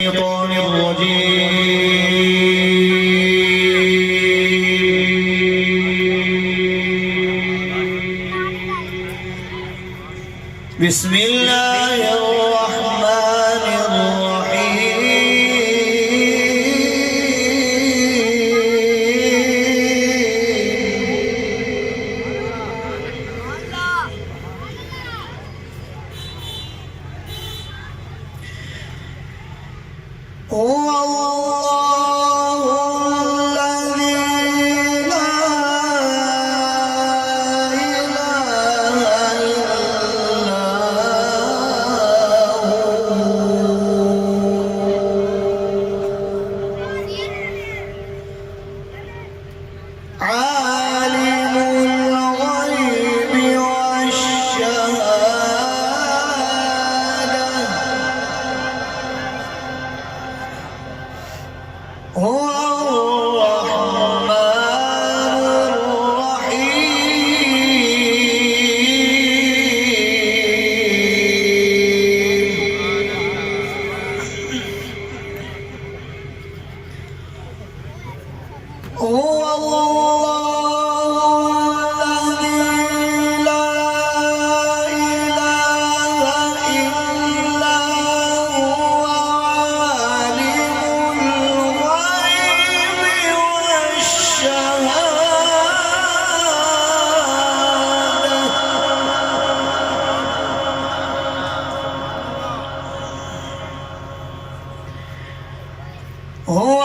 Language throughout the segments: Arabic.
الشيطان الرجيم. بسم الله الرحمن الرحيم. هو الله الذي لا إله إلا هو عالم الغيب والشهادة هو الرحمن الرحيم. هو الله الذي لا إله إلا هو عالم الغيب والشهادة هو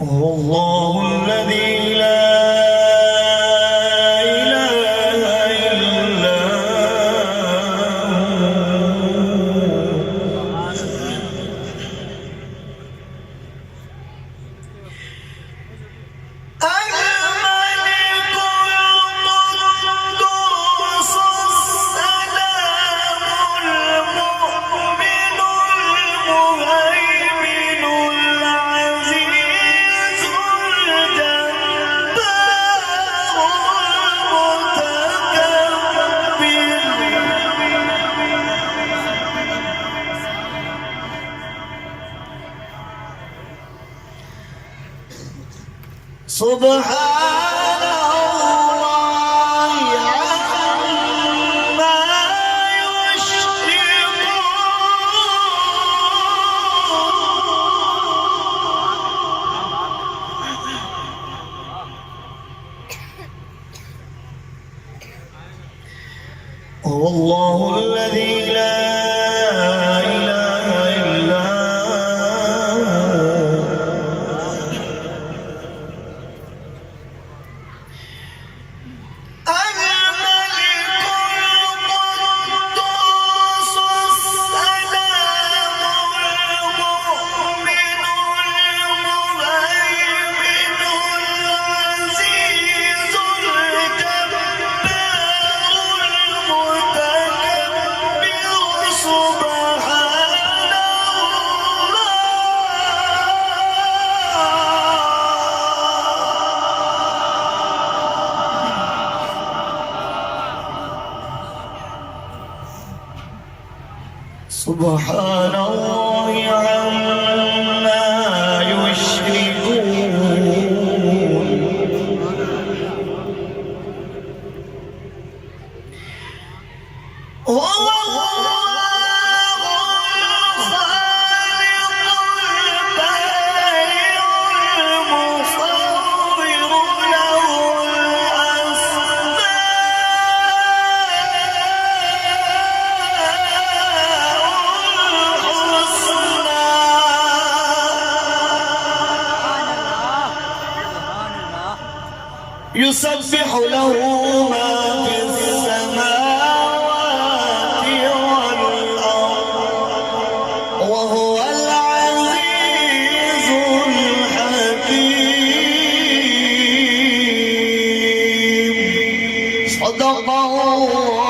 هو الله الذي لا إله إلا هو الملك القدوس السلام المؤمن المهيمن العزيز سبحان الله عما يشركون. هو الله الذي لا إله إلا سبحان الله عما يشركون. هو الله الخالق البارئ يسبح له ما في السماوات والأرض وهو العزيز الحكيم. صدق الله